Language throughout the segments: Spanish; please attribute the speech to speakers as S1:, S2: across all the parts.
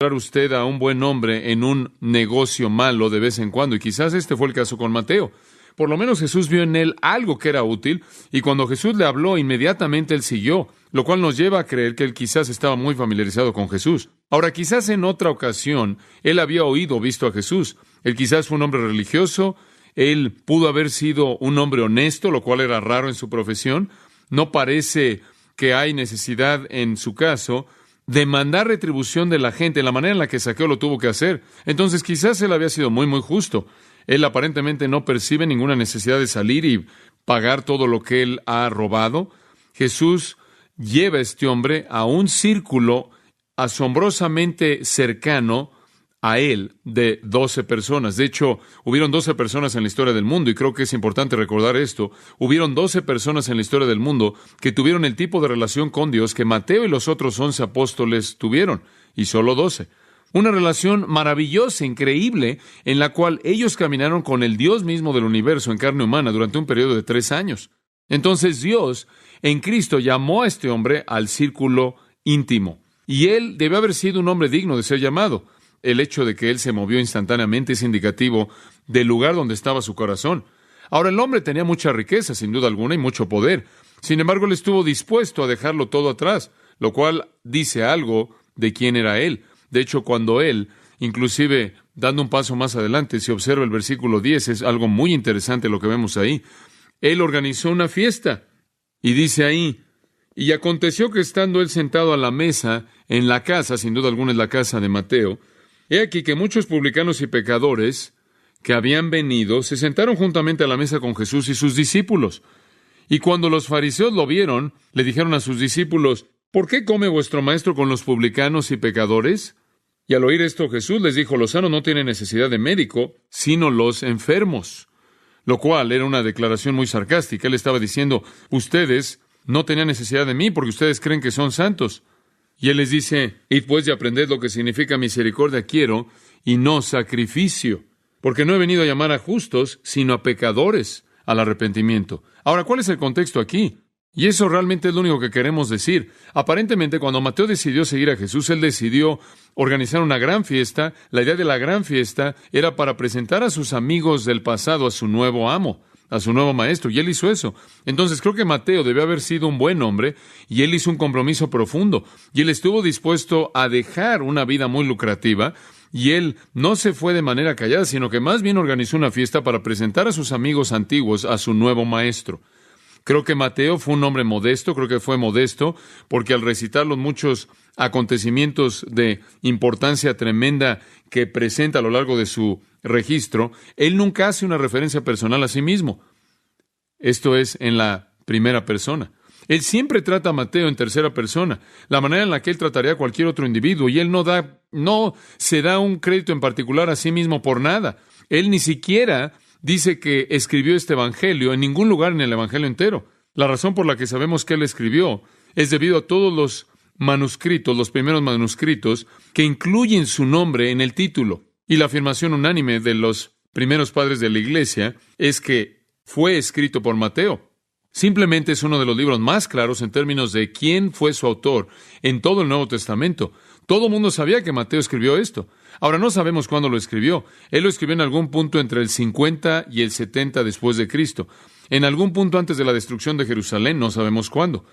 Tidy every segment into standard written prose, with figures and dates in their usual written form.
S1: usted a un buen hombre en un negocio malo de vez en cuando, y quizás este fue el caso con Mateo. Por lo menos Jesús vio en él algo que era útil, y cuando Jesús le habló, inmediatamente él siguió, lo cual nos lleva a creer que él quizás estaba muy familiarizado con Jesús. Ahora, quizás en otra ocasión, él había oído o visto a Jesús. Él quizás fue un hombre religioso, él pudo haber sido un hombre honesto, lo cual era raro en su profesión. No parece que hay necesidad en su caso demandar retribución de la gente en la manera en la que Zaqueo lo tuvo que hacer. Entonces quizás él había sido muy, muy justo. Él aparentemente no percibe ninguna necesidad de salir y pagar todo lo que él ha robado. Jesús lleva a este hombre a un círculo asombrosamente cercano a él de 12 personas. De hecho, hubieron 12 personas en la historia del mundo, y creo que es importante recordar esto. Hubieron 12 personas en la historia del mundo que tuvieron el tipo de relación con Dios que Mateo y los otros 11 apóstoles tuvieron, y solo 12. Una relación maravillosa, increíble, en la cual ellos caminaron con el Dios mismo del universo en carne humana durante un periodo de 3 años. Entonces Dios, en Cristo, llamó a este hombre al círculo íntimo, y él debe haber sido un hombre digno de ser llamado. El hecho de que él se movió instantáneamente es indicativo del lugar donde estaba su corazón. Ahora, el hombre tenía mucha riqueza, sin duda alguna, y mucho poder. Sin embargo, él estuvo dispuesto a dejarlo todo atrás, lo cual dice algo de quién era él. De hecho, cuando él, inclusive dando un paso más adelante, si observa el versículo 10, es algo muy interesante lo que vemos ahí. Él organizó una fiesta, y dice ahí: y aconteció que estando él sentado a la mesa en la casa, sin duda alguna es la casa de Mateo, he aquí que muchos publicanos y pecadores que habían venido se sentaron juntamente a la mesa con Jesús y sus discípulos. Y cuando los fariseos lo vieron, le dijeron a sus discípulos: ¿por qué come vuestro maestro con los publicanos y pecadores? Y al oír esto Jesús les dijo: los sanos no tienen necesidad de médico, sino los enfermos. Lo cual era una declaración muy sarcástica. Él estaba diciendo: ustedes no tenían necesidad de mí porque ustedes creen que son santos. Y él les dice: id pues y aprended lo que significa misericordia quiero y no sacrificio, porque no he venido a llamar a justos, sino a pecadores al arrepentimiento. Ahora, ¿cuál es el contexto aquí? Y eso realmente es lo único que queremos decir. Aparentemente, cuando Mateo decidió seguir a Jesús, él decidió organizar una gran fiesta. La idea de la gran fiesta era para presentar a sus amigos del pasado a su nuevo amo, a su nuevo maestro, y él hizo eso. Entonces creo que Mateo debió haber sido un buen hombre, y él hizo un compromiso profundo, y él estuvo dispuesto a dejar una vida muy lucrativa, y él no se fue de manera callada, sino que más bien organizó una fiesta para presentar a sus amigos antiguos a su nuevo maestro. Creo que Mateo fue un hombre modesto, creo que fue modesto, porque al recitar los muchos acontecimientos de importancia tremenda que presenta a lo largo de su registro, él nunca hace una referencia personal a sí mismo. Esto es en la primera persona. Él siempre trata a Mateo en tercera persona, la manera en la que él trataría a cualquier otro individuo, y él no se da un crédito en particular a sí mismo por nada. Él ni siquiera dice que escribió este evangelio en ningún lugar en el evangelio entero. La razón por la que sabemos que él escribió es debido a todos los manuscritos, los primeros manuscritos, que incluyen su nombre en el título. Y la afirmación unánime de los primeros padres de la Iglesia es que fue escrito por Mateo. Simplemente es uno de los libros más claros en términos de quién fue su autor en todo el Nuevo Testamento. Todo el mundo sabía que Mateo escribió esto. Ahora, no sabemos cuándo lo escribió. Él lo escribió en algún punto entre el 50 y el 70 después de Cristo. En algún punto antes de la destrucción de Jerusalén, no sabemos cuándo.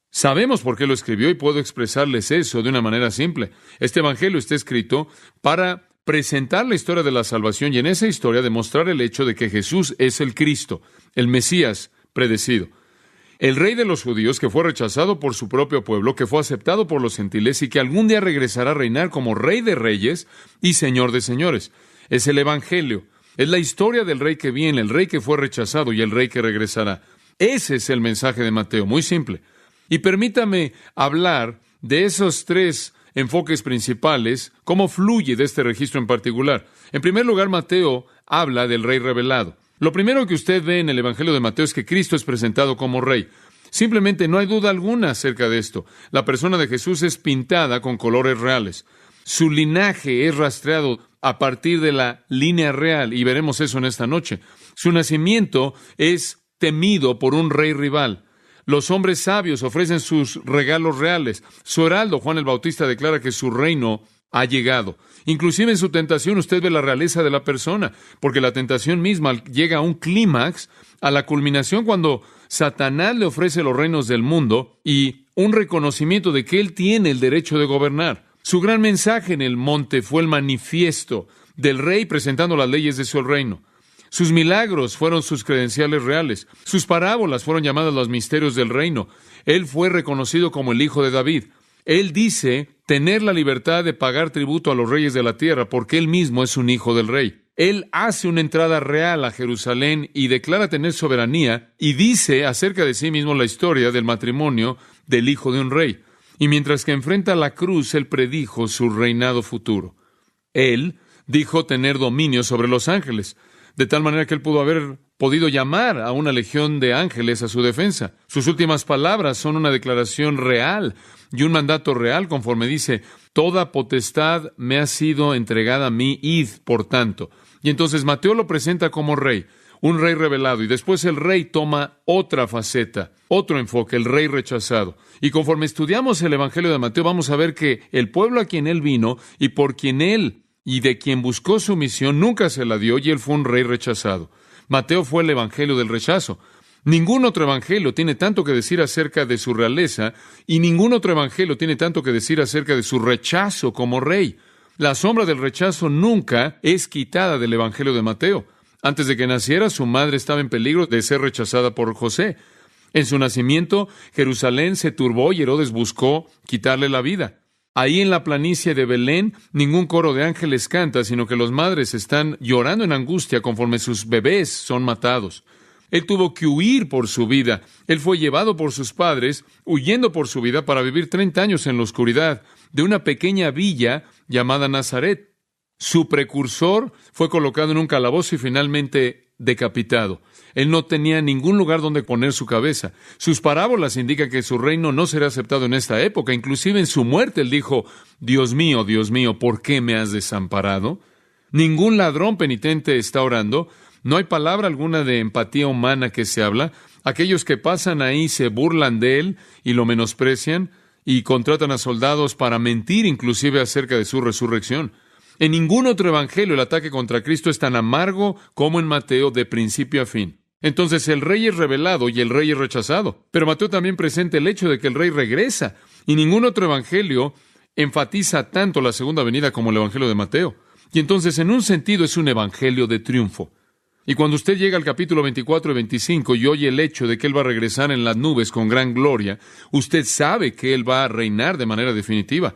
S1: Sabemos por qué lo escribió, y puedo expresarles eso de una manera simple. Este evangelio está escrito para presentar la historia de la salvación, y en esa historia demostrar el hecho de que Jesús es el Cristo, el Mesías predecido. El rey de los judíos, que fue rechazado por su propio pueblo, que fue aceptado por los gentiles y que algún día regresará a reinar como rey de reyes y señor de señores. Es el evangelio. Es la historia del rey que viene, el rey que fue rechazado y el rey que regresará. Ese es el mensaje de Mateo, muy simple. Y permítame hablar de esos 3 enfoques principales, cómo fluye de este registro en particular. En primer lugar, Mateo habla del rey revelado. Lo primero que usted ve en el Evangelio de Mateo es que Cristo es presentado como rey. Simplemente no hay duda alguna acerca de esto. La persona de Jesús es pintada con colores reales. Su linaje es rastreado a partir de la línea real, y veremos eso en esta noche. Su nacimiento es temido por un rey rival. Los hombres sabios ofrecen sus regalos reales. Su heraldo, Juan el Bautista, declara que su reino ha llegado. Inclusive en su tentación usted ve la realeza de la persona, porque la tentación misma llega a un clímax, a la culminación cuando Satanás le ofrece los reinos del mundo y un reconocimiento de que él tiene el derecho de gobernar. Su gran mensaje en el monte fue el manifiesto del rey presentando las leyes de su reino. Sus milagros fueron sus credenciales reales. Sus parábolas fueron llamadas los misterios del reino. Él fue reconocido como el hijo de David. Él dice tener la libertad de pagar tributo a los reyes de la tierra porque él mismo es un hijo del rey. Él hace una entrada real a Jerusalén y declara tener soberanía y dice acerca de sí mismo la historia del matrimonio del hijo de un rey. Y mientras que enfrenta la cruz, él predijo su reinado futuro. Él dijo tener dominio sobre los ángeles, de tal manera que él pudo haber podido llamar a una legión de ángeles a su defensa. Sus últimas palabras son una declaración real y un mandato real, conforme dice, toda potestad me ha sido entregada a mí, id, por tanto. Y entonces Mateo lo presenta como rey, un rey revelado, y después el rey toma otra faceta, otro enfoque, el rey rechazado. Y conforme estudiamos el Evangelio de Mateo, vamos a ver que el pueblo a quien él vino y por quien él y de quien buscó su misión nunca se la dio, y él fue un rey rechazado. Mateo fue el evangelio del rechazo. Ningún otro evangelio tiene tanto que decir acerca de su realeza, y ningún otro evangelio tiene tanto que decir acerca de su rechazo como rey. La sombra del rechazo nunca es quitada del evangelio de Mateo. Antes de que naciera, su madre estaba en peligro de ser rechazada por José. En su nacimiento, Jerusalén se turbó y Herodes buscó quitarle la vida. Ahí en la planicie de Belén, ningún coro de ángeles canta, sino que las madres están llorando en angustia conforme sus bebés son matados. Él tuvo que huir por su vida. Él fue llevado por sus padres, huyendo por su vida para vivir 30 años en la oscuridad de una pequeña villa llamada Nazaret. Su precursor fue colocado en un calabozo y finalmente decapitado. Él no tenía ningún lugar donde poner su cabeza. Sus parábolas indican que su reino no será aceptado en esta época. Inclusive en su muerte él dijo, Dios mío, ¿por qué me has desamparado? Ningún ladrón penitente está orando. No hay palabra alguna de empatía humana que se habla. Aquellos que pasan ahí se burlan de él y lo menosprecian y contratan a soldados para mentir inclusive acerca de su resurrección. En ningún otro evangelio el ataque contra Cristo es tan amargo como en Mateo de principio a fin. Entonces el rey es revelado y el rey es rechazado. Pero Mateo también presenta el hecho de que el rey regresa. Y ningún otro evangelio enfatiza tanto la segunda venida como el evangelio de Mateo. Y entonces en un sentido es un evangelio de triunfo. Y cuando usted llega al capítulo 24 y 25 y oye el hecho de que él va a regresar en las nubes con gran gloria, usted sabe que él va a reinar de manera definitiva.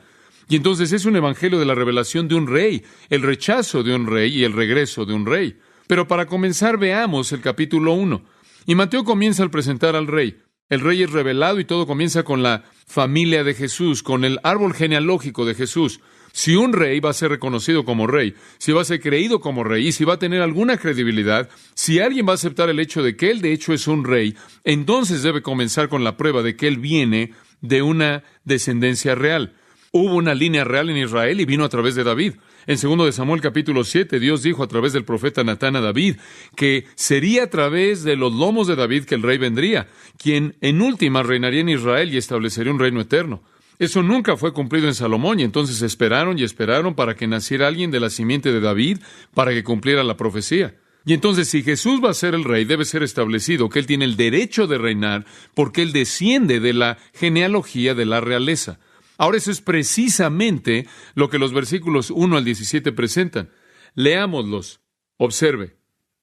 S1: Y entonces es un evangelio de la revelación de un rey, el rechazo de un rey y el regreso de un rey. Pero para comenzar veamos el capítulo 1. Y Mateo comienza al presentar al rey. El rey es revelado y todo comienza con la familia de Jesús, con el árbol genealógico de Jesús. Si un rey va a ser reconocido como rey, si va a ser creído como rey y si va a tener alguna credibilidad, si alguien va a aceptar el hecho de que él de hecho es un rey, entonces debe comenzar con la prueba de que él viene de una descendencia real. Hubo una línea real en Israel y vino a través de David. En 2 de Samuel capítulo 7, Dios dijo a través del profeta Natán a David que sería a través de los lomos de David que el rey vendría, quien en última reinaría en Israel y establecería un reino eterno. Eso nunca fue cumplido en Salomón y entonces esperaron y esperaron para que naciera alguien de la simiente de David para que cumpliera la profecía. Y entonces si Jesús va a ser el rey, debe ser establecido que él tiene el derecho de reinar porque él desciende de la genealogía de la realeza. Ahora eso es precisamente lo que los versículos 1 al 17 presentan. Leámoslos. Observe.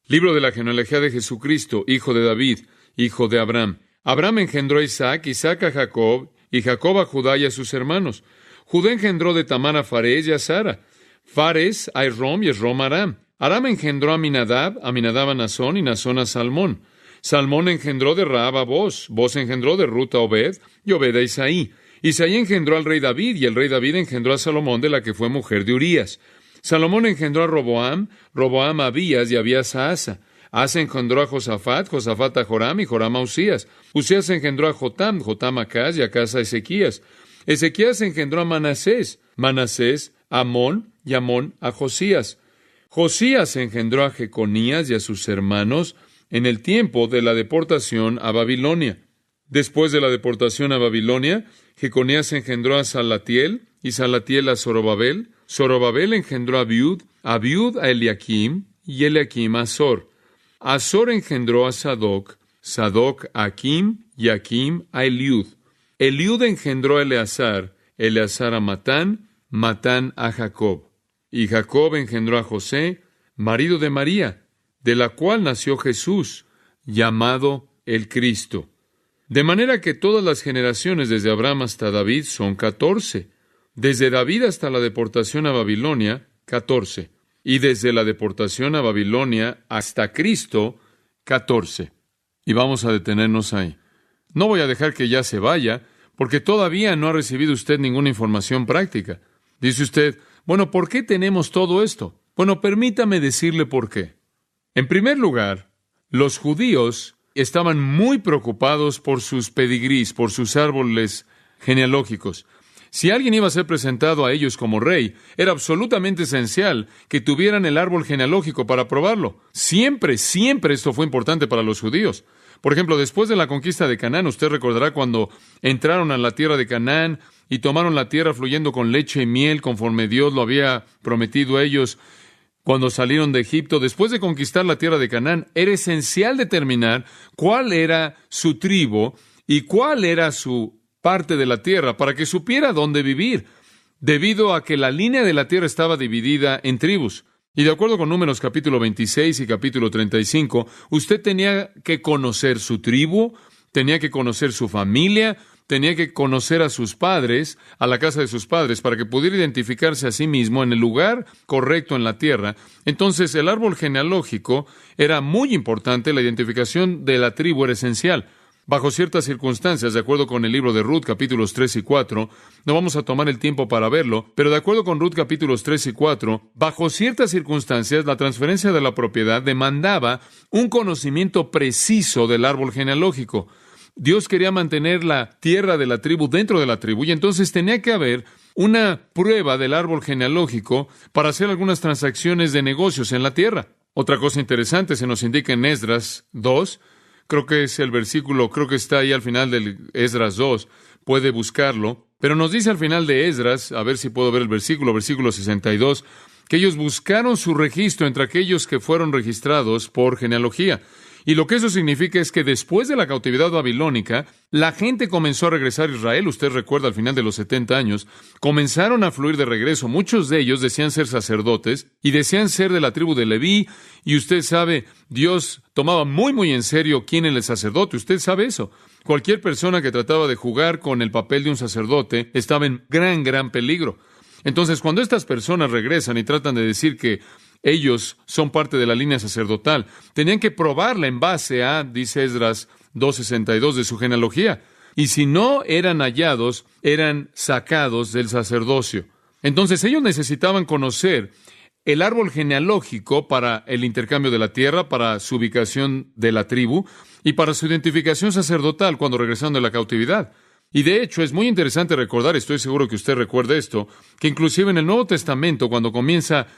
S1: Libro de la genealogía de Jesucristo, hijo de David, hijo de Abraham. Abraham engendró a Isaac, Isaac a Jacob, y Jacob a Judá y a sus hermanos. Judá engendró de Tamar a Fares y a Sara. Fares a Esrom y Esrom a Aram. Aram engendró a Aminadab a Nazón y Nazón a Salmón. Salmón engendró de Rahab a Boz. Boz engendró de Rut a Obed y Obed a Isaí. Isaí engendró al rey David, y el rey David engendró a Salomón, de la que fue mujer de Urías. Salomón engendró a Roboam, Roboam a Abías, y Abías a Asa. Asa engendró a Josafat, Josafat a Joram, y Joram a Usías. Usías engendró a Jotam, Jotam a Acaz, y Acaz a Ezequías. Ezequías engendró a Manasés, Manasés a Amón, y Amón a Josías. Josías engendró a Jeconías y a sus hermanos en el tiempo de la deportación a Babilonia. Después de la deportación a Babilonia, Jeconías engendró a Salatiel, y Salatiel a Zorobabel, Zorobabel engendró a Abiud a Eliakim, y Eliakim a Azor. Azor engendró a Sadoc a Akim, y Akim a Eliud. Eliud engendró a Eleazar a Matán a Jacob. Y Jacob engendró a José, marido de María, de la cual nació Jesús, llamado el Cristo. De manera que todas las generaciones desde Abraham hasta David son 14. Desde David hasta la deportación a Babilonia, 14. Y desde la deportación a Babilonia hasta Cristo, 14. Y vamos a detenernos ahí. No voy a dejar que ya se vaya, porque todavía no ha recibido usted ninguna información práctica. Dice usted, bueno, ¿por qué tenemos todo esto? Bueno, permítame decirle por qué. En primer lugar, los judíos estaban muy preocupados por sus pedigrís, por sus árboles genealógicos. Si alguien iba a ser presentado a ellos como rey, era absolutamente esencial que tuvieran el árbol genealógico para probarlo. Siempre esto fue importante para los judíos. Por ejemplo, después de la conquista de Canaán, usted recordará cuando entraron a la tierra de Canaán y tomaron la tierra fluyendo con leche y miel conforme Dios lo había prometido a ellos cuando salieron de Egipto. Después de conquistar la tierra de Canaán, era esencial determinar cuál era su tribu y cuál era su parte de la tierra para que supiera dónde vivir, debido a que la línea de la tierra estaba dividida en tribus. Y de acuerdo con Números capítulo 26 y capítulo 35, usted tenía que conocer su tribu, tenía que conocer su familia, tenía que conocer a sus padres, a la casa de sus padres, para que pudiera identificarse a sí mismo en el lugar correcto en la tierra. Entonces, el árbol genealógico era muy importante, la identificación de la tribu era esencial. Bajo ciertas circunstancias, de acuerdo con el libro de Ruth, capítulos 3 y 4, no vamos a tomar el tiempo para verlo, pero de acuerdo con Ruth, capítulos 3 y 4, bajo ciertas circunstancias, la transferencia de la propiedad demandaba un conocimiento preciso del árbol genealógico. Dios quería mantener la tierra de la tribu dentro de la tribu, y entonces tenía que haber una prueba del árbol genealógico para hacer algunas transacciones de negocios en la tierra. Otra cosa interesante se nos indica en Esdras 2, creo que es el versículo, creo que está ahí al final del Esdras 2, puede buscarlo, pero nos dice al final de Esdras, a ver si puedo ver el versículo 62, que ellos buscaron su registro entre aquellos que fueron registrados por genealogía. Y lo que eso significa es que después de la cautividad babilónica, la gente comenzó a regresar a Israel. Usted recuerda, al final de los 70 años, comenzaron a fluir de regreso. Muchos de ellos decían ser sacerdotes y decían ser de la tribu de Leví. Y usted sabe, Dios tomaba muy en serio quién era el sacerdote. Usted sabe eso. Cualquier persona que trataba de jugar con el papel de un sacerdote estaba en gran peligro. Entonces, cuando estas personas regresan y tratan de decir que ellos son parte de la línea sacerdotal, tenían que probarla en base a, dice Esdras 2:62, de su genealogía. Y si no eran hallados, eran sacados del sacerdocio. Entonces ellos necesitaban conocer el árbol genealógico para el intercambio de la tierra, para su ubicación de la tribu y para su identificación sacerdotal cuando regresaron de la cautividad. Y de hecho es muy interesante recordar, estoy seguro que usted recuerda esto, que inclusive en el Nuevo Testamento, cuando comienza,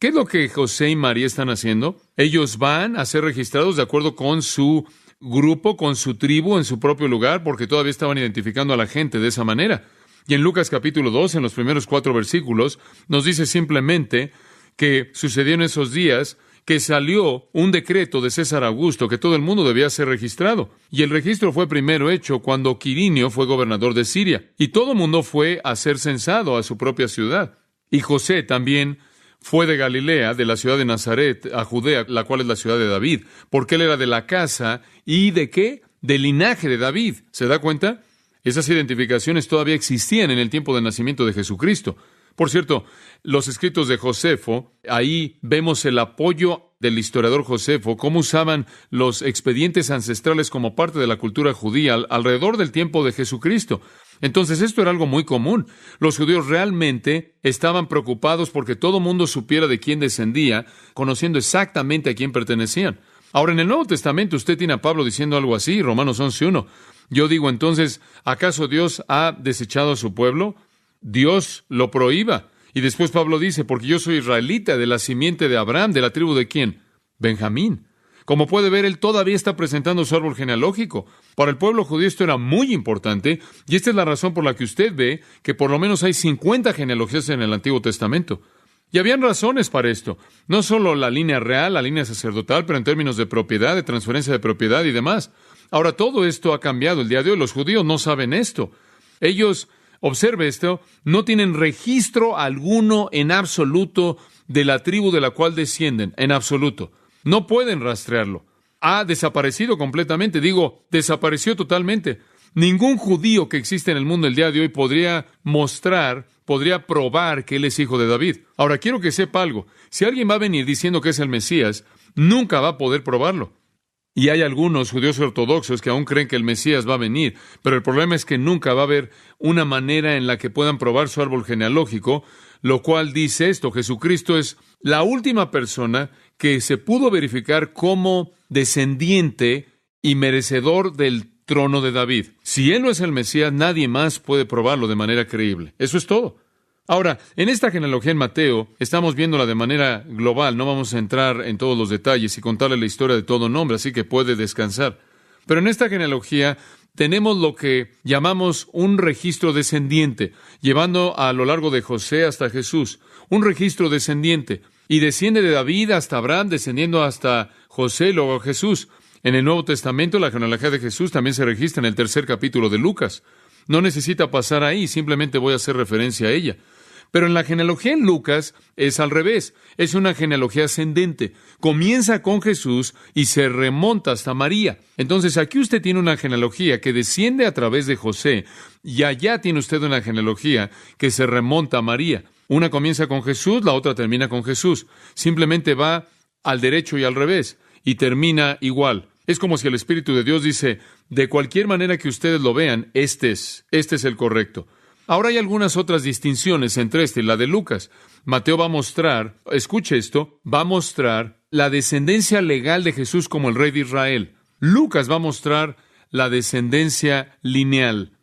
S1: ¿qué es lo que José y María están haciendo? Ellos van a ser registrados de acuerdo con su grupo, con su tribu, en su propio lugar, porque todavía estaban identificando a la gente de esa manera. Y en Lucas capítulo 2, en los primeros 4 versículos, nos dice simplemente que sucedió en esos días que salió un decreto de César Augusto que todo el mundo debía ser registrado. Y el registro fue primero hecho cuando Quirinio fue gobernador de Siria. Y todo el mundo fue a ser censado a su propia ciudad. Y José también fue de Galilea, de la ciudad de Nazaret, a Judea, la cual es la ciudad de David, porque él era de la casa, ¿y de qué? Del linaje de David. ¿Se da cuenta? Esas identificaciones todavía existían en el tiempo del nacimiento de Jesucristo. Por cierto, los escritos de Josefo, ahí vemos el apoyo del historiador Josefo, cómo usaban los expedientes ancestrales como parte de la cultura judía alrededor del tiempo de Jesucristo. Entonces, esto era algo muy común. Los judíos realmente estaban preocupados porque todo mundo supiera de quién descendía, conociendo exactamente a quién pertenecían. Ahora, en el Nuevo Testamento, usted tiene a Pablo diciendo algo así, Romanos 11:1. Yo digo entonces, ¿acaso Dios ha desechado a su pueblo? Dios lo prohíba. Y después Pablo dice, porque yo soy israelita de la simiente de Abraham, ¿de la tribu de quién? Benjamín. Como puede ver, él todavía está presentando su árbol genealógico. Para el pueblo judío esto era muy importante, y esta es la razón por la que usted ve que por lo menos hay 50 genealogías en el Antiguo Testamento. Y habían razones para esto. No solo la línea real, la línea sacerdotal, pero en términos de propiedad, de transferencia de propiedad y demás. Ahora, todo esto ha cambiado el día de hoy. Los judíos no saben esto. Ellos, observe esto, no tienen registro alguno en absoluto de la tribu de la cual descienden, en absoluto. No pueden rastrearlo. Ha desaparecido completamente. Digo, desapareció totalmente. Ningún judío que existe en el mundo el día de hoy podría probar que él es hijo de David. Ahora, quiero que sepa algo. Si alguien va a venir diciendo que es el Mesías, nunca va a poder probarlo. Y hay algunos judíos ortodoxos que aún creen que el Mesías va a venir, pero el problema es que nunca va a haber una manera en la que puedan probar su árbol genealógico, lo cual dice esto: Jesucristo es la última persona que se pudo verificar como descendiente y merecedor del trono de David. Si él no es el Mesías, nadie más puede probarlo de manera creíble. Eso es todo. Ahora, en esta genealogía en Mateo, estamos viéndola de manera global. No vamos a entrar en todos los detalles y contarle la historia de todo nombre, así que puede descansar. Pero en esta genealogía tenemos lo que llamamos un registro descendiente, llevando a lo largo de José hasta Jesús. Un registro descendiente. Y desciende de David hasta Abraham, descendiendo hasta José y luego a Jesús. En el Nuevo Testamento, la genealogía de Jesús también se registra en el 3 capítulo de Lucas. No necesita pasar ahí, simplemente voy a hacer referencia a ella. Pero en la genealogía en Lucas es al revés. Es una genealogía ascendente. Comienza con Jesús y se remonta hasta María. Entonces aquí usted tiene una genealogía que desciende a través de José, y allá tiene usted una genealogía que se remonta a María. Una comienza con Jesús, la otra termina con Jesús. Simplemente va al derecho y al revés, y termina igual. Es como si el Espíritu de Dios dice: de cualquier manera que ustedes lo vean, este es el correcto. Ahora hay algunas otras distinciones entre esta y la de Lucas. Mateo va a mostrar, escuche esto, va a mostrar la descendencia legal de Jesús como el rey de Israel. Lucas va a mostrar la descendencia lineal.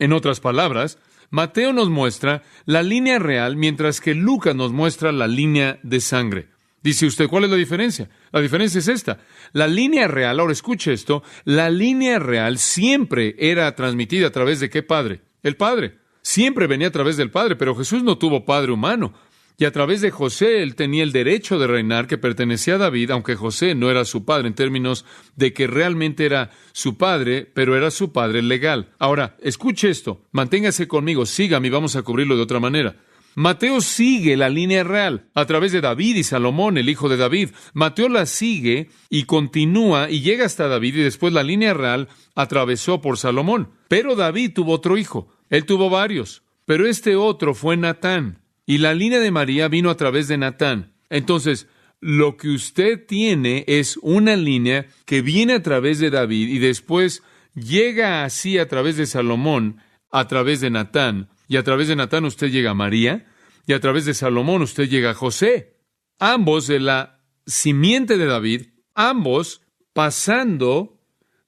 S1: En otras palabras, Mateo nos muestra la línea real, mientras que Lucas nos muestra la línea de sangre. Dice usted, ¿cuál es la diferencia? La diferencia es esta. La línea real, ahora escuche esto, la línea real siempre era transmitida a través de ¿qué padre? El Padre. Siempre venía a través del Padre, pero Jesús no tuvo padre humano. Y a través de José, él tenía el derecho de reinar que pertenecía a David, aunque José no era su padre en términos de que realmente era su padre, pero era su padre legal. Ahora, escuche esto, manténgase conmigo, sígame y vamos a cubrirlo de otra manera. Mateo sigue la línea real a través de David y Salomón, el hijo de David. Mateo la sigue y continúa y llega hasta David, y después la línea real atravesó por Salomón. Pero David tuvo otro hijo. Él tuvo varios, pero este otro fue Natán. Y la línea de María vino a través de Natán. Entonces, lo que usted tiene es una línea que viene a través de David y después llega así a través de Salomón, a través de Natán. Y a través de Natán usted llega a María, y a través de Salomón usted llega a José. Ambos de la simiente de David, ambos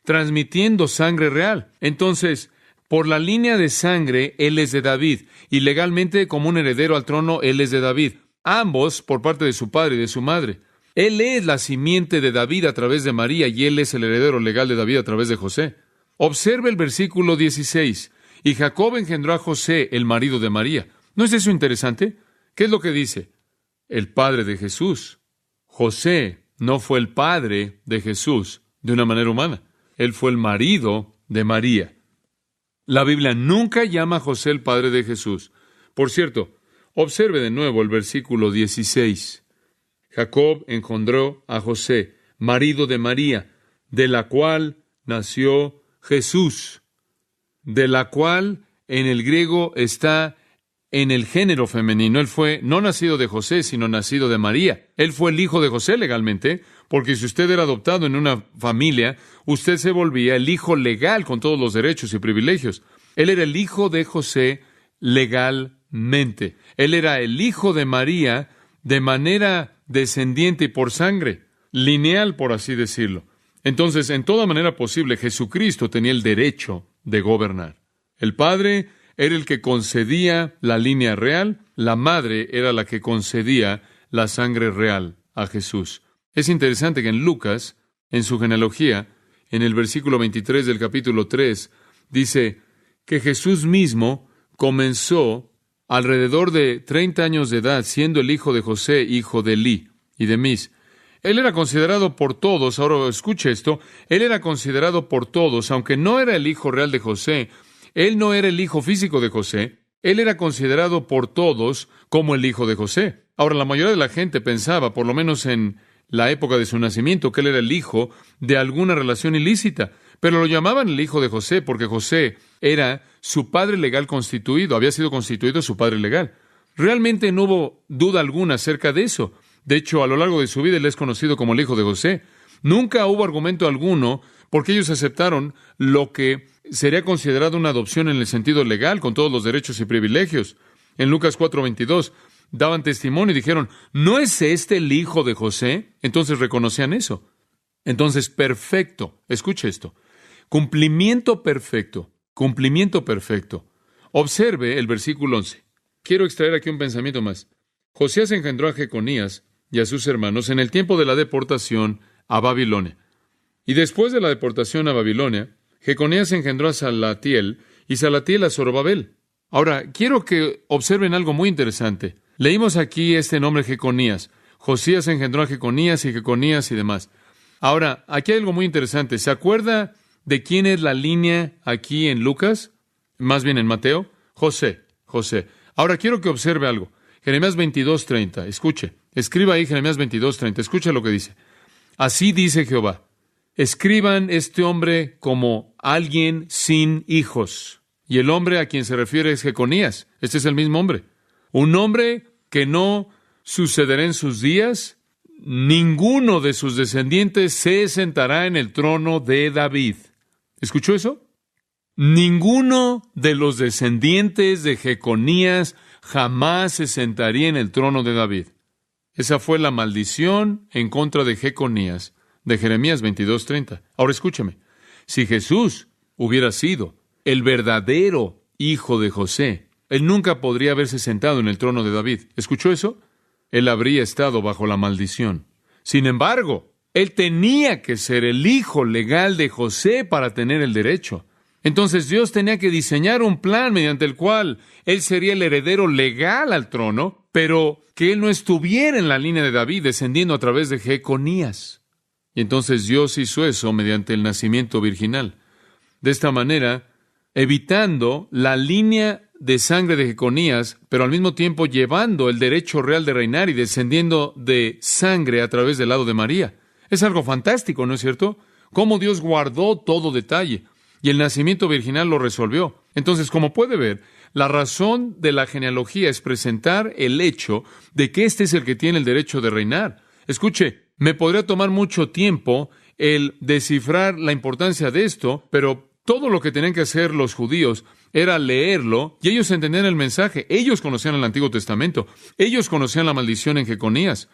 S1: transmitiendo sangre real. Entonces, por la línea de sangre, él es de David, y legalmente, como un heredero al trono, él es de David. Ambos por parte de su padre y de su madre. Él es la simiente de David a través de María, y él es el heredero legal de David a través de José. Observe el versículo 16. Y Jacob engendró a José, el marido de María. ¿No es eso interesante? ¿Qué es lo que dice? El padre de Jesús. José no fue el padre de Jesús de una manera humana. Él fue el marido de María. La Biblia nunca llama a José el padre de Jesús. Por cierto, observe de nuevo el versículo 16. Jacob engendró a José, marido de María, de la cual nació Jesús. De la cual en el griego está en el género femenino. Él fue no nacido de José, sino nacido de María. Él fue el hijo de José legalmente, porque si usted era adoptado en una familia, usted se volvía el hijo legal con todos los derechos y privilegios. Él era el hijo de José legalmente. Él era el hijo de María de manera descendiente y por sangre, lineal, por así decirlo. Entonces, en toda manera posible, Jesucristo tenía el derecho de gobernar. El Padre era el que concedía la línea real, la Madre era la que concedía la sangre real a Jesús. Es interesante que en Lucas, en su genealogía, en el versículo 23 del capítulo 3, dice que Jesús mismo comenzó alrededor de 30 años de edad, siendo el hijo de José, hijo de Elí y de Mis. Él era considerado por todos, ahora escuche esto, él era considerado por todos, aunque no era el hijo real de José, él no era el hijo físico de José, él era considerado por todos como el hijo de José. Ahora, la mayoría de la gente pensaba, por lo menos en la época de su nacimiento, que él era el hijo de alguna relación ilícita, pero lo llamaban el hijo de José porque José era su padre legal constituido, había sido constituido su padre legal. Realmente no hubo duda alguna acerca de eso. De hecho, a lo largo de su vida él es conocido como el hijo de José. Nunca hubo argumento alguno porque ellos aceptaron lo que sería considerado una adopción en el sentido legal, con todos los derechos y privilegios. En Lucas 4:22 daban testimonio y dijeron, ¿no es este el hijo de José? Entonces reconocían eso. Entonces, perfecto. Escuche esto. Cumplimiento perfecto. Cumplimiento perfecto. Observe el versículo 11. Quiero extraer aquí un pensamiento más. Josías engendró a Jeconías y a sus hermanos en el tiempo de la deportación a Babilonia. Y después de la deportación a Babilonia, Jeconías engendró a Salatiel y Salatiel a Zorobabel. Ahora, quiero que observen algo muy interesante. Leímos aquí este nombre Jeconías. Josías engendró a Jeconías y demás. Ahora, aquí hay algo muy interesante. ¿Se acuerda de quién es la línea aquí en Lucas? Más bien en Mateo. José. Ahora, quiero que observe algo. Jeremías 22:30. Escuche. Escriba ahí Jeremías 22:30. Escuche lo que dice. Así dice Jehová. Escriban este hombre como alguien sin hijos. Y el hombre a quien se refiere es Jeconías. Este es el mismo hombre. Un hombre que no sucederá en sus días. Ninguno de sus descendientes se sentará en el trono de David. ¿Escuchó eso? Ninguno de los descendientes de Jeconías jamás se sentaría en el trono de David. Esa fue la maldición en contra de Jeconías, de Jeremías 22:30. Ahora escúchame. Si Jesús hubiera sido el verdadero hijo de José, él nunca podría haberse sentado en el trono de David. ¿Escuchó eso? Él habría estado bajo la maldición. Sin embargo, él tenía que ser el hijo legal de José para tener el derecho. Entonces Dios tenía que diseñar un plan mediante el cual él sería el heredero legal al trono, pero que él no estuviera en la línea de David, descendiendo a través de Jeconías. Y entonces Dios hizo eso mediante el nacimiento virginal. De esta manera, evitando la línea de sangre de Jeconías, pero al mismo tiempo llevando el derecho real de reinar y descendiendo de sangre a través del lado de María. Es algo fantástico, ¿no es cierto? Cómo Dios guardó todo detalle. Y el nacimiento virginal lo resolvió. Entonces, como puede ver, la razón de la genealogía es presentar el hecho de que este es el que tiene el derecho de reinar. Escuche, me podría tomar mucho tiempo el descifrar la importancia de esto, pero todo lo que tenían que hacer los judíos era leerlo y ellos entendían el mensaje. Ellos conocían el Antiguo Testamento. Ellos conocían la maldición en Jeconías.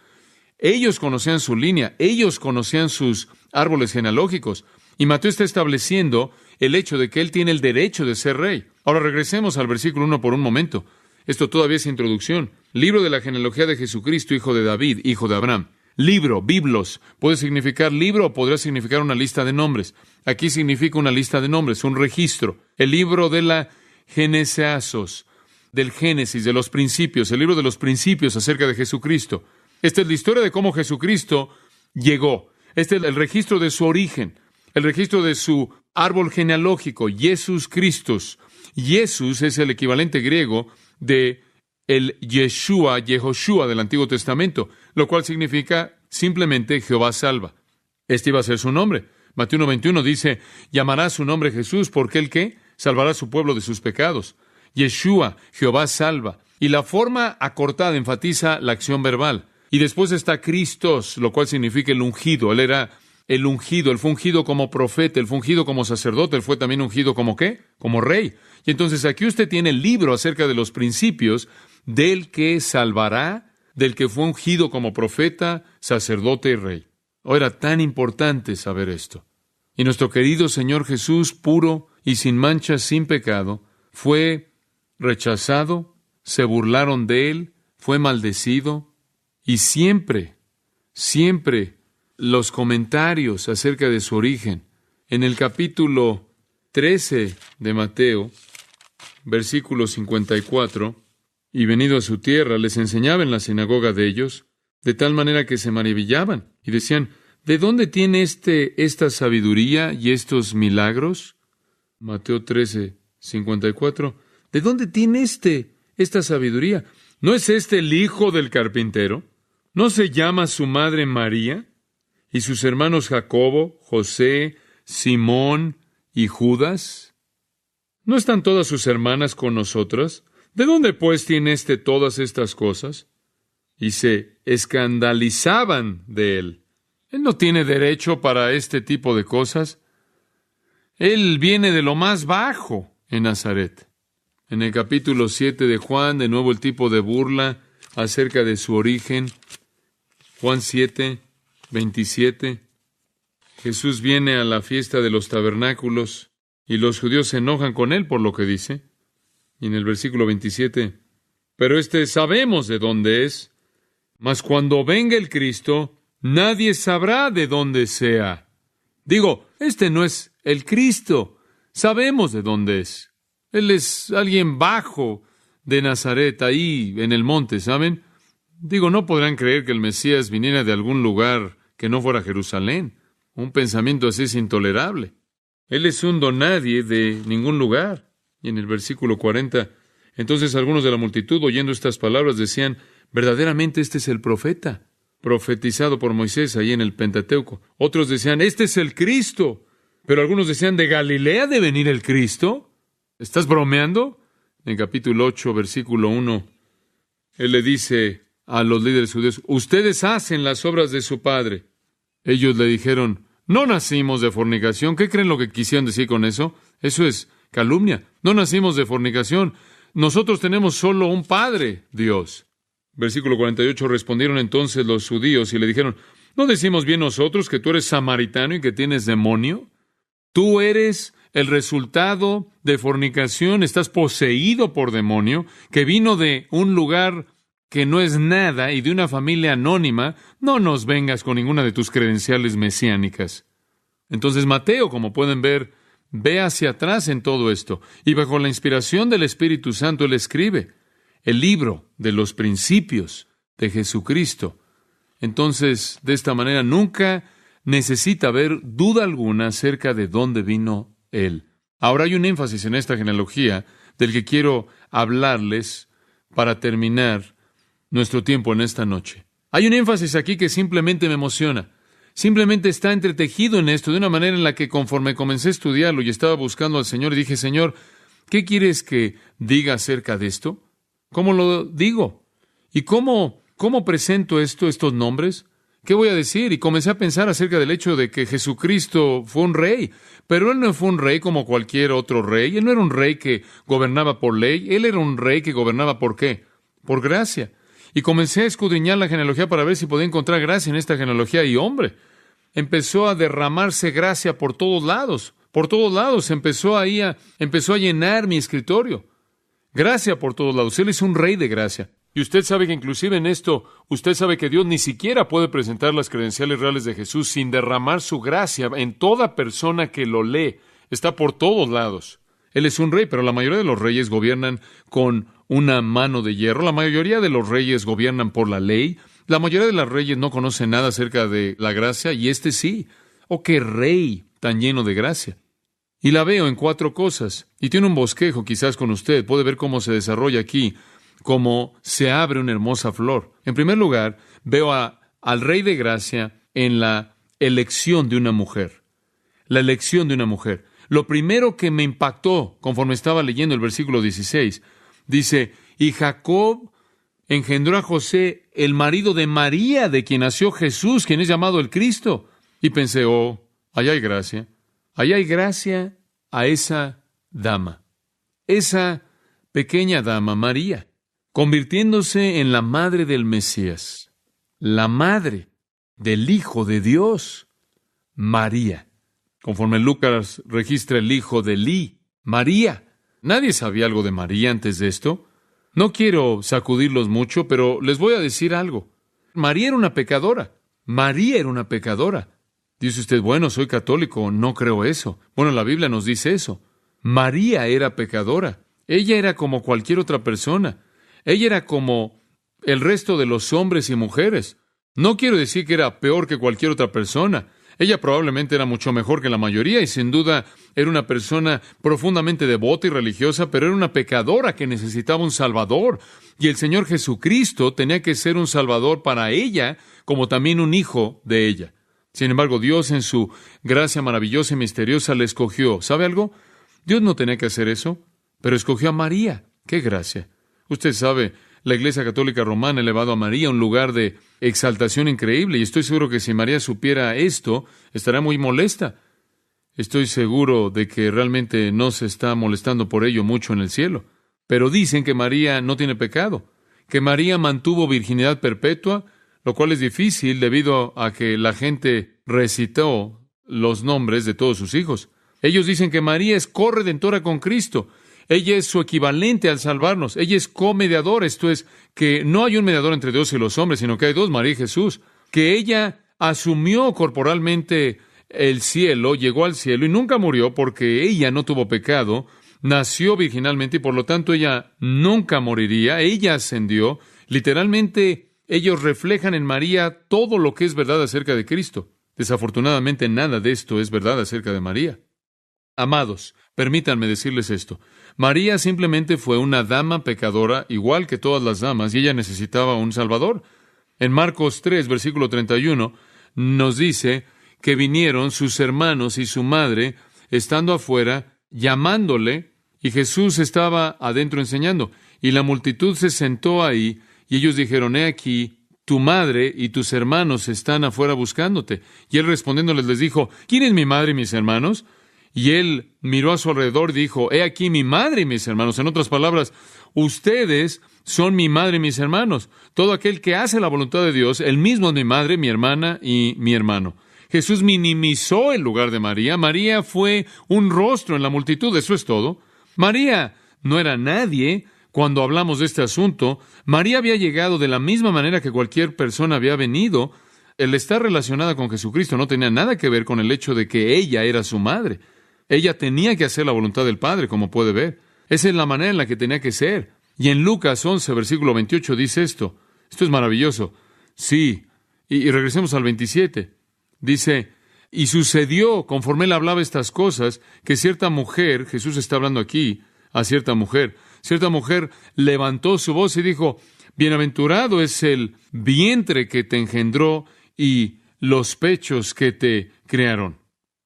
S1: Ellos conocían su línea. Ellos conocían sus árboles genealógicos. Y Mateo está estableciendo el hecho de que él tiene el derecho de ser rey. Ahora regresemos al versículo 1 por un momento. Esto todavía es introducción. Libro de la genealogía de Jesucristo, hijo de David, hijo de Abraham. Libro, biblos, puede significar libro o podría significar una lista de nombres. Aquí significa una lista de nombres, un registro. El libro de la Geneseasos, del Génesis, de los principios, el libro de los principios acerca de Jesucristo. Esta es la historia de cómo Jesucristo llegó. Este es el registro de su origen, el registro de su árbol genealógico, Jesús Christus. Jesús es el equivalente griego de el Yeshua, Yehoshua del Antiguo Testamento, lo cual significa simplemente Jehová salva. Este iba a ser su nombre. Mateo 1:21 dice, llamará su nombre Jesús, porque el que salvará a su pueblo de sus pecados. Yeshua, Jehová salva. Y la forma acortada enfatiza la acción verbal. Y después está Christos, lo cual significa el ungido. Él era el ungido, él fue ungido como profeta, él fue ungido como sacerdote, él fue también ungido como ¿qué? Como rey. Y entonces aquí usted tiene el libro acerca de los principios del que salvará, del que fue ungido como profeta, sacerdote y rey. Oh, era tan importante saber esto. Y nuestro querido Señor Jesús, puro y sin mancha, sin pecado, fue rechazado, se burlaron de él, fue maldecido, y siempre los comentarios acerca de su origen. En el capítulo 13 de Mateo, versículo 54, y venido a su tierra, les enseñaba en la sinagoga de ellos, de tal manera que se maravillaban y decían, ¿de dónde tiene esta sabiduría y estos milagros? Mateo 13, 54. ¿De dónde tiene esta sabiduría? ¿No es este el hijo del carpintero? ¿No se llama su madre María? ¿Y sus hermanos Jacobo, José, Simón y Judas? ¿No están todas sus hermanas con nosotras? ¿De dónde pues tiene todas estas cosas? Y se escandalizaban de él. Él no tiene derecho para este tipo de cosas. Él viene de lo más bajo en Nazaret. En el capítulo 7 de Juan, de nuevo el tipo de burla acerca de su origen. Juan 7, 27. Jesús viene a la fiesta de los tabernáculos y los judíos se enojan con él por lo que dice. Y en el versículo 27, pero sabemos de dónde es, mas cuando venga el Cristo, nadie sabrá de dónde sea. Digo, no es el Cristo. Sabemos de dónde es. Él es alguien bajo de Nazaret, ahí en el monte, ¿saben? Digo, no podrán creer que el Mesías viniera de algún lugar que no fuera Jerusalén. Un pensamiento así es intolerable. Él es un donadie de ningún lugar. Y en el versículo 40, entonces algunos de la multitud, oyendo estas palabras, decían, verdaderamente este es el profeta, profetizado por Moisés ahí en el Pentateuco. Otros decían, este es el Cristo. Pero algunos decían, ¿de Galilea de venir el Cristo? ¿Estás bromeando? En capítulo 8, versículo 1, él le dice a los líderes judíos, ustedes hacen las obras de su padre. Ellos le dijeron, no nacimos de fornicación. ¿Qué creen lo que quisieron decir con eso? Eso es calumnia. No nacimos de fornicación. Nosotros tenemos solo un Padre, Dios. Versículo 48, respondieron entonces los judíos y le dijeron, ¿no decimos bien nosotros que tú eres samaritano y que tienes demonio? Tú eres el resultado de fornicación, estás poseído por demonio, que vino de un lugar que no es nada y de una familia anónima. No nos vengas con ninguna de tus credenciales mesiánicas. Entonces Mateo, como pueden ver, ve hacia atrás en todo esto, y bajo la inspiración del Espíritu Santo él escribe el libro de los principios de Jesucristo. Entonces, de esta manera, nunca necesita haber duda alguna acerca de dónde vino él. Ahora hay un énfasis en esta genealogía del que quiero hablarles para terminar nuestro tiempo en esta noche. Hay un énfasis aquí que simplemente me emociona. Simplemente está entretejido en esto de una manera en la que conforme comencé a estudiarlo y estaba buscando al Señor y dije, Señor, ¿qué quieres que diga acerca de esto? ¿Cómo lo digo? ¿Y cómo presento estos nombres? ¿Qué voy a decir? Y comencé a pensar acerca del hecho de que Jesucristo fue un rey, pero Él no fue un rey como cualquier otro rey. Él no era un rey que gobernaba por ley. Él era un rey que gobernaba ¿por qué? Por gracia. Y comencé a escudriñar la genealogía para ver si podía encontrar gracia en esta genealogía. Y hombre, empezó a derramarse gracia por todos lados. Por todos lados empezó a llenar mi escritorio. Gracia por todos lados. Él es un rey de gracia. Y usted sabe que inclusive en esto, usted sabe que Dios ni siquiera puede presentar las credenciales reales de Jesús sin derramar su gracia en toda persona que lo lee. Está por todos lados. Él es un rey, pero la mayoría de los reyes gobiernan con una mano de hierro. La mayoría de los reyes gobiernan por la ley. La mayoría de los reyes no conocen nada acerca de la gracia, y este sí. ¡Oh, qué rey tan lleno de gracia! Y la veo en 4 cosas. Y tiene un bosquejo quizás con usted. Puede ver cómo se desarrolla aquí, cómo se abre una hermosa flor. En primer lugar, veo al rey de gracia en la elección de una mujer. La elección de una mujer. Lo primero que me impactó conforme estaba leyendo el versículo 16, dice, y Jacob engendró a José, el marido de María, de quien nació Jesús, quien es llamado el Cristo. Y pensé, oh, allá hay gracia. Allá hay gracia a esa dama. Esa pequeña dama, María, convirtiéndose en la madre del Mesías. La madre del Hijo de Dios, María. Conforme Lucas registra el hijo de Elí, María. Nadie sabía algo de María antes de esto. No quiero sacudirlos mucho, pero les voy a decir algo. María era una pecadora. María era una pecadora. Dice usted, bueno, soy católico, no creo eso. Bueno, la Biblia nos dice eso. María era pecadora. Ella era como cualquier otra persona. Ella era como el resto de los hombres y mujeres. No quiero decir que era peor que cualquier otra persona. Ella probablemente era mucho mejor que la mayoría y sin duda era una persona profundamente devota y religiosa, pero era una pecadora que necesitaba un Salvador. Y el Señor Jesucristo tenía que ser un Salvador para ella, como también un hijo de ella. Sin embargo, Dios en su gracia maravillosa y misteriosa le escogió. ¿Sabe algo? Dios no tenía que hacer eso, pero escogió a María. ¡Qué gracia! Usted sabe, la Iglesia Católica Romana ha elevado a María a un lugar de exaltación increíble, y estoy seguro que si María supiera esto, estaría muy molesta. Estoy seguro de que realmente no se está molestando por ello mucho en el cielo. Pero dicen que María no tiene pecado, que María mantuvo virginidad perpetua, lo cual es difícil debido a que la gente recitó los nombres de todos sus hijos. Ellos dicen que María es corredentora con Cristo. Ella es su equivalente al salvarnos. Ella es comediadora, esto es, que no hay un mediador entre Dios y los hombres, sino que hay dos, María y Jesús. Que ella asumió corporalmente el cielo, llegó al cielo y nunca murió porque ella no tuvo pecado, nació virginalmente y por lo tanto ella nunca moriría. Ella ascendió. Literalmente, ellos reflejan en María todo lo que es verdad acerca de Cristo. Desafortunadamente, nada de esto es verdad acerca de María. Amados, permítanme decirles esto. María simplemente fue una dama pecadora, igual que todas las damas, y ella necesitaba un Salvador. En Marcos 3, versículo 31, nos dice que vinieron sus hermanos y su madre, estando afuera, llamándole, y Jesús estaba adentro enseñando. Y la multitud se sentó ahí, y ellos dijeron, he aquí, tu madre y tus hermanos están afuera buscándote. Y él respondiéndoles les dijo, ¿quién es mi madre y mis hermanos? Y él miró a su alrededor y dijo, he aquí mi madre y mis hermanos. En otras palabras, ustedes son mi madre y mis hermanos. Todo aquel que hace la voluntad de Dios, él mismo es mi madre, mi hermana y mi hermano. Jesús minimizó el lugar de María. María fue un rostro en la multitud, eso es todo. María no era nadie. Cuando hablamos de este asunto, María había llegado de la misma manera que cualquier persona había venido. El estar relacionada con Jesucristo no tenía nada que ver con el hecho de que ella era su madre. Ella tenía que hacer la voluntad del Padre, como puede ver. Esa es la manera en la que tenía que ser. Y en Lucas 11, versículo 28, dice esto. Esto es maravilloso. Sí, y regresemos al 27. Dice, y sucedió, conforme él hablaba estas cosas, que cierta mujer, Jesús está hablando aquí a cierta mujer levantó su voz y dijo, bienaventurado es el vientre que te engendró y los pechos que te crearon.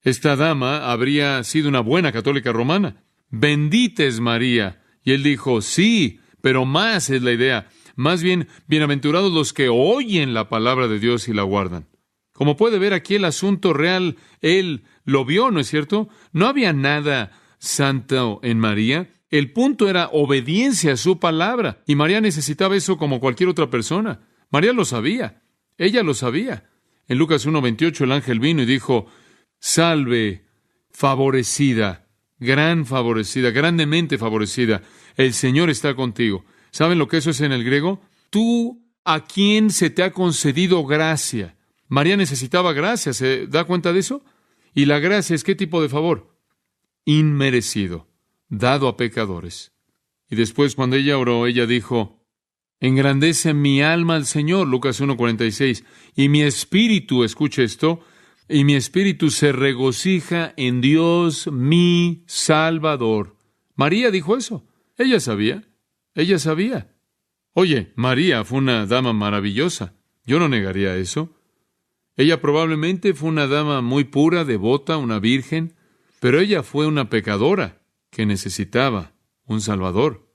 S1: Esta dama habría sido una buena católica romana. Bendita es María. Y él dijo, sí, pero más es la idea. Más bien, bienaventurados los que oyen la palabra de Dios y la guardan. Como puede ver aquí el asunto real, él lo vio, ¿no es cierto? No había nada santo en María. El punto era obediencia a su palabra. Y María necesitaba eso como cualquier otra persona. María lo sabía. Ella lo sabía. En Lucas 1:28 el ángel vino y dijo, salve, favorecida, grandemente favorecida. El Señor está contigo. ¿Saben lo que eso es en el griego? Tú a quien se te ha concedido gracia. María necesitaba gracia. ¿Se da cuenta de eso? Y la gracia es ¿qué tipo de favor? Inmerecido, dado a pecadores. Y después, cuando ella oró, ella dijo, engrandece mi alma al Señor, Lucas 1:46, y mi espíritu, escuche esto, y mi espíritu se regocija en Dios mi Salvador. María dijo eso. Ella sabía. Oye, María fue una dama maravillosa. Yo no negaría eso. Ella probablemente fue una dama muy pura, devota, una virgen, pero ella fue una pecadora que necesitaba un Salvador.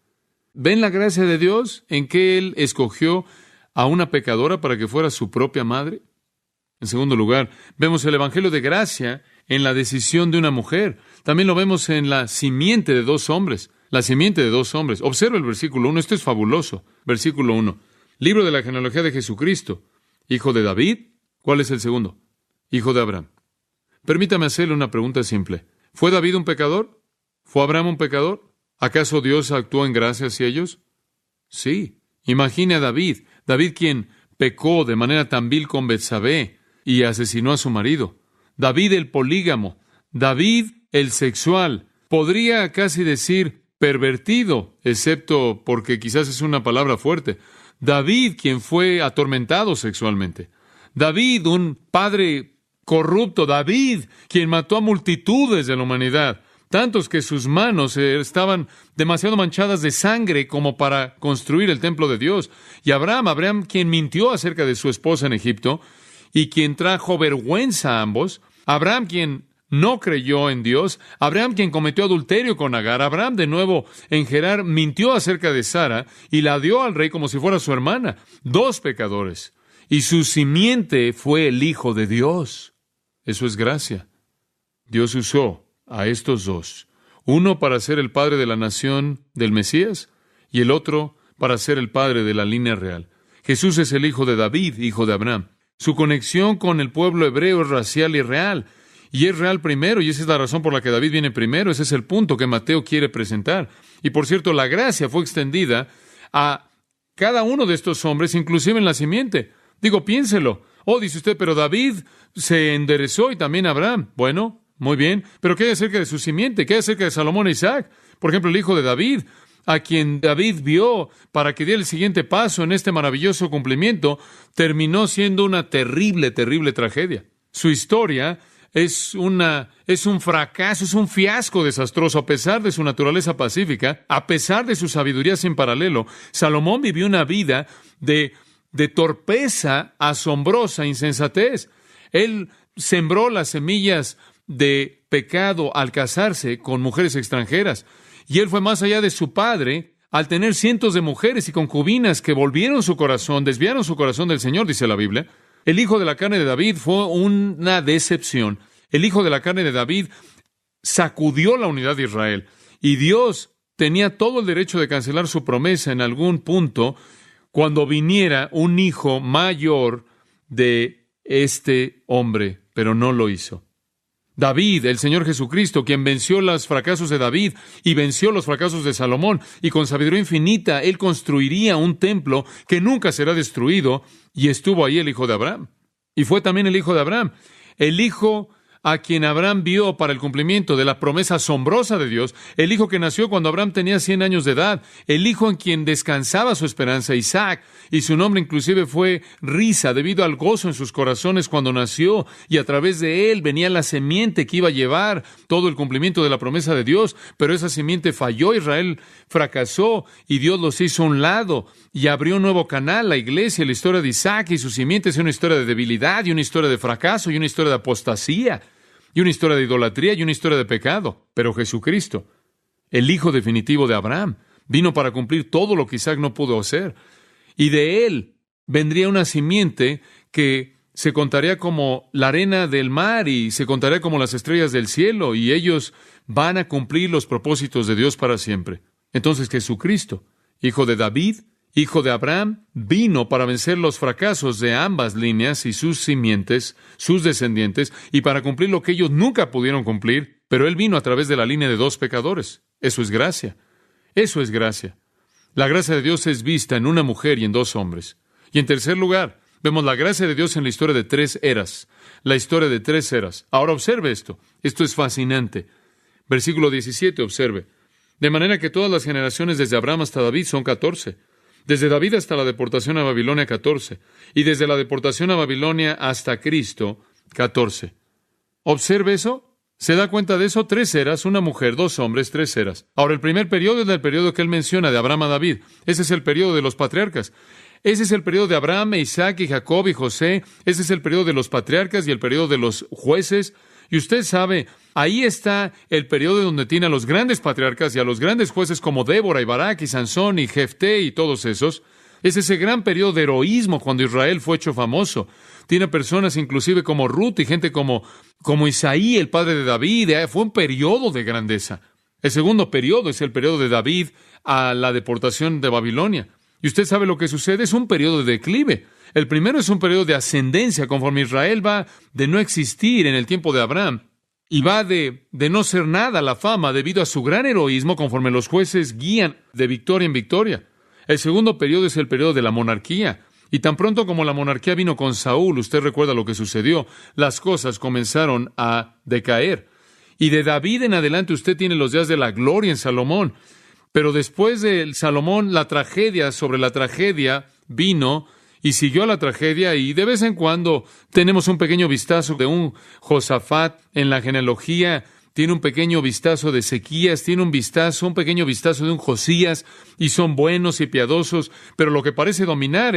S1: ¿Ven la gracia de Dios en que Él escogió a una pecadora para que fuera su propia madre? En segundo lugar, vemos el Evangelio de gracia en la decisión de una mujer. También lo vemos en la simiente de dos hombres. La simiente de dos hombres. Observa el versículo 1. Esto es fabuloso. Versículo 1. Libro de la genealogía de Jesucristo. Hijo de David. ¿Cuál es el segundo? Hijo de Abraham. Permítame hacerle una pregunta simple. ¿Fue David un pecador? ¿Fue Abraham un pecador? ¿Acaso Dios actuó en gracia hacia ellos? Sí. Imagine a David. David quien pecó de manera tan vil con Betsabé y asesinó a su marido. David el polígamo, David el sexual, podría casi decir pervertido, excepto porque quizás es una palabra fuerte. David quien fue atormentado sexualmente. David, un padre corrupto. David quien mató a multitudes de la humanidad, tantos que sus manos estaban demasiado manchadas de sangre como para construir el templo de Dios. Y Abraham quien mintió acerca de su esposa en Egipto y quien trajo vergüenza a ambos. Abraham quien no creyó en Dios. Abraham quien cometió adulterio con Agar. Abraham de nuevo en Gerar mintió acerca de Sara y la dio al rey como si fuera su hermana. Dos pecadores. Y su simiente fue el Hijo de Dios. Eso es gracia. Dios usó a estos dos, uno para ser el padre de la nación del Mesías y el otro para ser el padre de la línea real. Jesús es el hijo de David, hijo de Abraham. Su conexión con el pueblo hebreo es racial y real. Y es real primero, y esa es la razón por la que David viene primero. Ese es el punto que Mateo quiere presentar. Y por cierto, la gracia fue extendida a cada uno de estos hombres, inclusive en la simiente. Digo, piénselo. Oh, dice usted, pero David se enderezó y también Abraham. Bueno, muy bien. Pero ¿qué hay acerca de su simiente? ¿Qué hay acerca de Salomón e Isaac? Por ejemplo, el hijo de David, a quien David vio para que diera el siguiente paso en este maravilloso cumplimiento, terminó siendo una terrible, terrible tragedia. Su historia es un fracaso, es un fiasco desastroso. A pesar de su naturaleza pacífica, a pesar de su sabiduría sin paralelo, Salomón vivió una vida de torpeza asombrosa, insensatez. Él sembró las semillas de pecado al casarse con mujeres extranjeras. Y él fue más allá de su padre al tener cientos de mujeres y concubinas que volvieron su corazón, desviaron su corazón del Señor, dice la Biblia. El hijo de la carne de David fue una decepción. El hijo de la carne de David sacudió la unidad de Israel. Y Dios tenía todo el derecho de cancelar su promesa en algún punto cuando viniera un hijo mayor de este hombre, pero no lo hizo. David, el Señor Jesucristo, quien venció los fracasos de David y venció los fracasos de Salomón, y con sabiduría infinita, Él construiría un templo que nunca será destruido, y estuvo ahí el hijo de Abraham. Y fue también el hijo de Abraham, el hijo a quien Abraham vio para el cumplimiento de la promesa asombrosa de Dios, el hijo que nació cuando Abraham tenía 100 años de edad, el hijo en quien descansaba su esperanza, Isaac, y su nombre inclusive fue Risa, debido al gozo en sus corazones cuando nació, y a través de él venía la simiente que iba a llevar todo el cumplimiento de la promesa de Dios, pero esa simiente falló, Israel fracasó, y Dios los hizo a un lado, y abrió un nuevo canal, la iglesia. La historia de Isaac y su simiente es una historia de debilidad, y una historia de fracaso, y una historia de apostasía, y una historia de idolatría, y una historia de pecado. Pero Jesucristo, el hijo definitivo de Abraham, vino para cumplir todo lo que Isaac no pudo hacer. Y de él vendría una simiente que se contaría como la arena del mar y se contaría como las estrellas del cielo, y ellos van a cumplir los propósitos de Dios para siempre. Entonces Jesucristo, hijo de David, hijo de Abraham, vino para vencer los fracasos de ambas líneas y sus simientes, sus descendientes, y para cumplir lo que ellos nunca pudieron cumplir, pero Él vino a través de la línea de dos pecadores. Eso es gracia. Eso es gracia. La gracia de Dios es vista en una mujer y en dos hombres. Y en tercer lugar, vemos la gracia de Dios en la historia de tres eras. La historia de tres eras. Ahora observe esto. Esto es fascinante. Versículo 17, observe. De manera que todas las generaciones desde Abraham hasta David son 14. Desde David hasta la deportación a Babilonia, 14. Y desde la deportación a Babilonia hasta Cristo, 14. ¿Observe eso? ¿Se da cuenta de eso? Tres eras, una mujer, dos hombres, tres eras. Ahora, el primer periodo es el periodo que él menciona, de Abraham a David. Ese es el periodo de los patriarcas. Ese es el periodo de Abraham, Isaac y Jacob y José. Ese es el periodo de los patriarcas y el periodo de los jueces. Y usted sabe, ahí está el periodo donde tiene a los grandes patriarcas y a los grandes jueces como Débora y Barak y Sansón y Jefté y todos esos. Es ese gran periodo de heroísmo cuando Israel fue hecho famoso. Tiene personas inclusive como Ruth y gente como Isaí, el padre de David. Fue un periodo de grandeza. El segundo periodo es el periodo de David a la deportación de Babilonia. Y usted sabe lo que sucede, es un periodo de declive. El primero es un periodo de ascendencia, conforme Israel va de no existir en el tiempo de Abraham, y va de no ser nada la fama debido a su gran heroísmo, conforme los jueces guían de victoria en victoria. El segundo periodo es el periodo de la monarquía. Y tan pronto como la monarquía vino con Saúl, usted recuerda lo que sucedió, las cosas comenzaron a decaer. Y de David en adelante usted tiene los días de la gloria en Salomón. Pero después de Salomón, la tragedia sobre la tragedia vino y siguió la tragedia, y de vez en cuando tenemos un pequeño vistazo de un Josafat en la genealogía, tiene un pequeño vistazo de Ezequías, tiene un pequeño vistazo de un Josías, y son buenos y piadosos, pero lo que parece dominar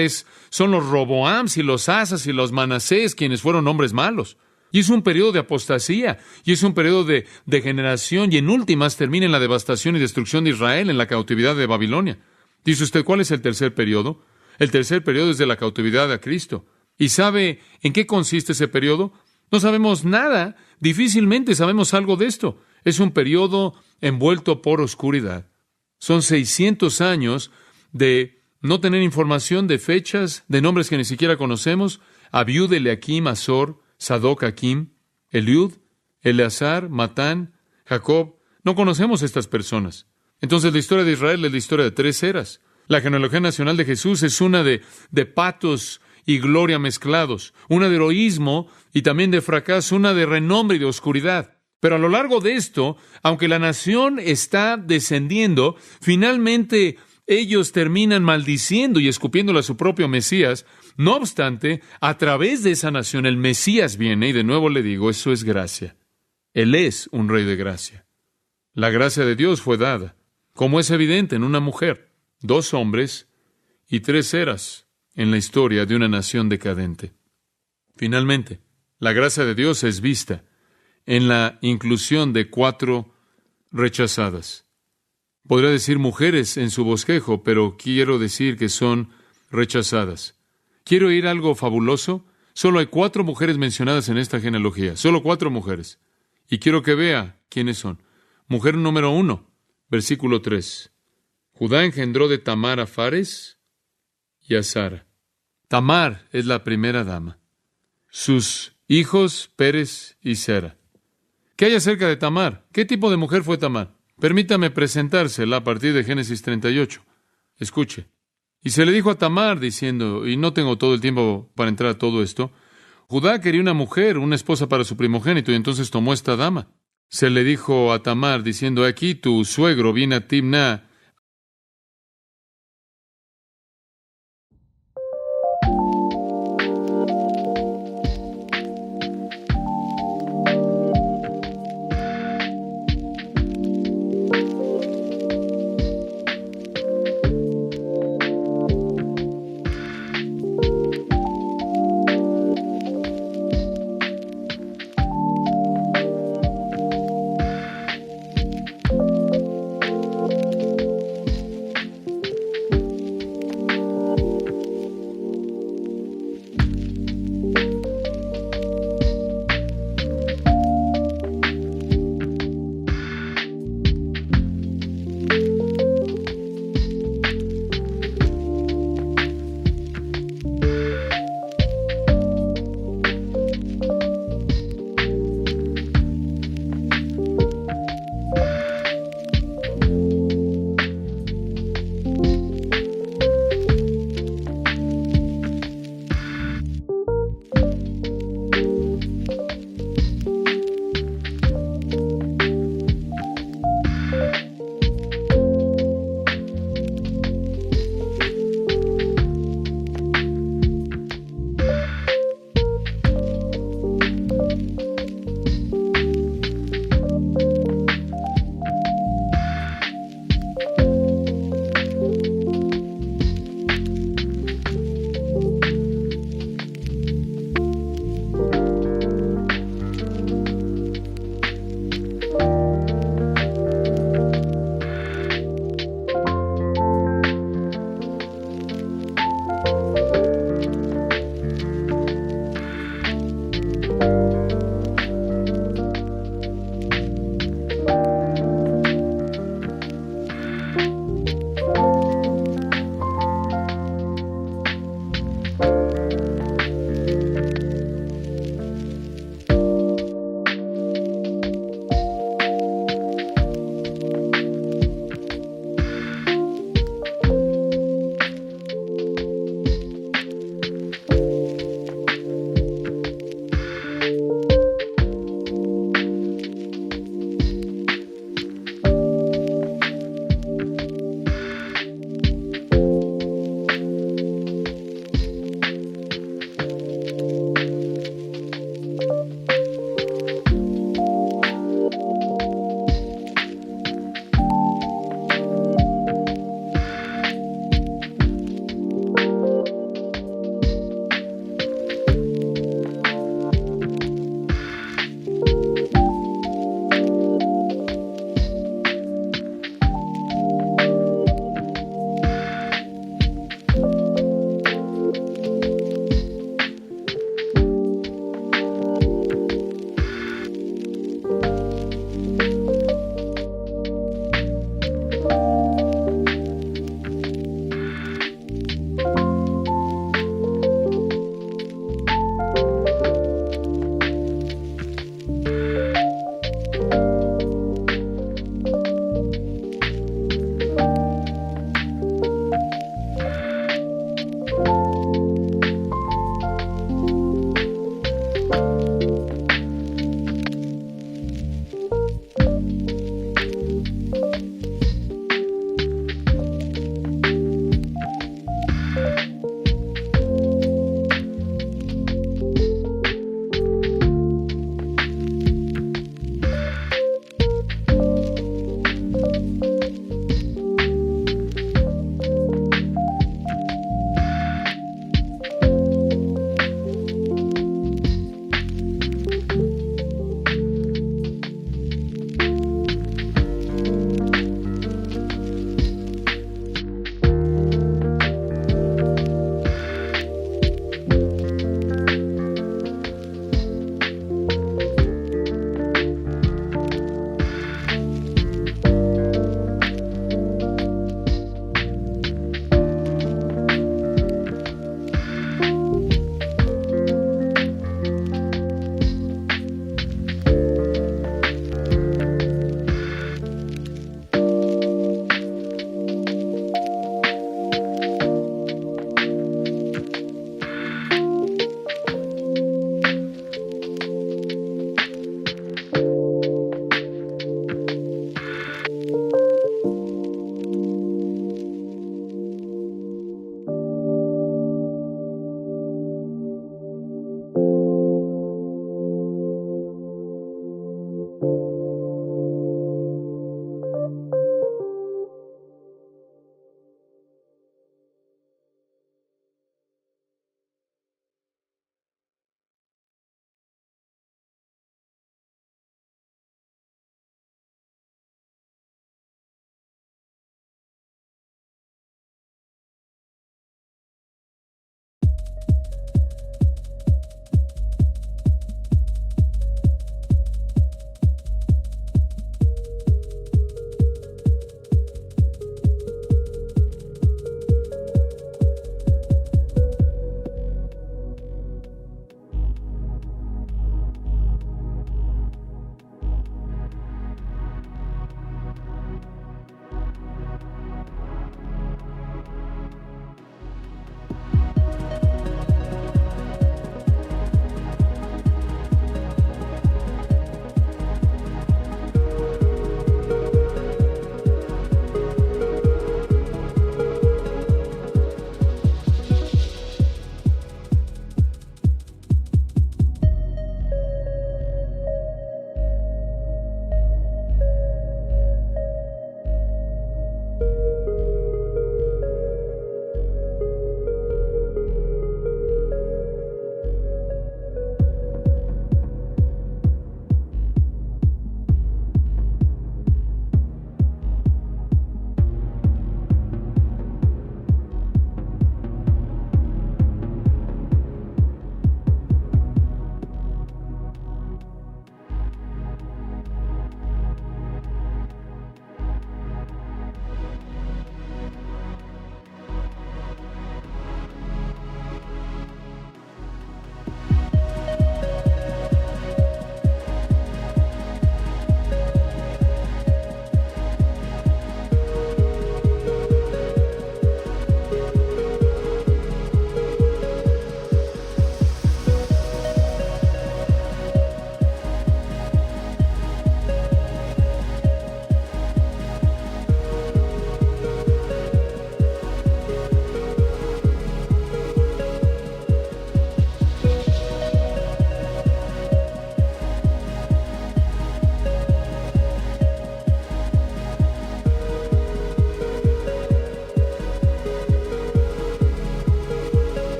S1: son los Roboams y los Asas y los Manasés, quienes fueron hombres malos. Y es un periodo de apostasía, y es un periodo de degeneración, y en últimas termina en la devastación y destrucción de Israel en la cautividad de Babilonia. Dice usted, ¿cuál es el tercer periodo? El tercer periodo es de la cautividad a Cristo. ¿Y sabe en qué consiste ese periodo? No sabemos nada, difícilmente sabemos algo de esto. Es un periodo envuelto por oscuridad. Son 600 años de no tener información, de fechas, de nombres que ni siquiera conocemos. Abiud, Eliakim, Azor, Sadoc, Akim, Eliud, Eleazar, Matán, Jacob. No conocemos estas personas. Entonces la historia de Israel es la historia de 3 eras. La genealogía nacional de Jesús es una de patos y gloria mezclados, una de heroísmo y también de fracaso, una de renombre y de oscuridad. Pero a lo largo de esto, aunque la nación está descendiendo, finalmente ellos terminan maldiciendo y escupiéndole a su propio Mesías. No obstante, a través de esa nación el Mesías viene, y de nuevo le digo, eso es gracia. Él es un rey de gracia. La gracia de Dios fue dada, como es evidente en una mujer, 2 hombres y 3 eras en la historia de una nación decadente. Finalmente, la gracia de Dios es vista en la inclusión de 4 rechazadas. Podría decir mujeres en su bosquejo, pero quiero decir que son rechazadas. ¿Quiero oír algo fabuloso? Solo hay 4 mujeres mencionadas en esta genealogía. Solo 4 mujeres. Y quiero que vea quiénes son. Mujer número 1, versículo 3. Judá engendró de Tamar a Fares y a Sara. Tamar es la primera dama. Sus hijos, Pérez y Sera. ¿Qué hay acerca de Tamar? ¿Qué tipo de mujer fue Tamar? Permítame presentársela a partir de Génesis 38. Escuche. Y se le dijo a Tamar, diciendo, y no tengo todo el tiempo para entrar a todo esto, Judá quería una mujer, una esposa para su primogénito, y entonces tomó esta dama. Se le dijo a Tamar, diciendo, aquí tu suegro viene a Timná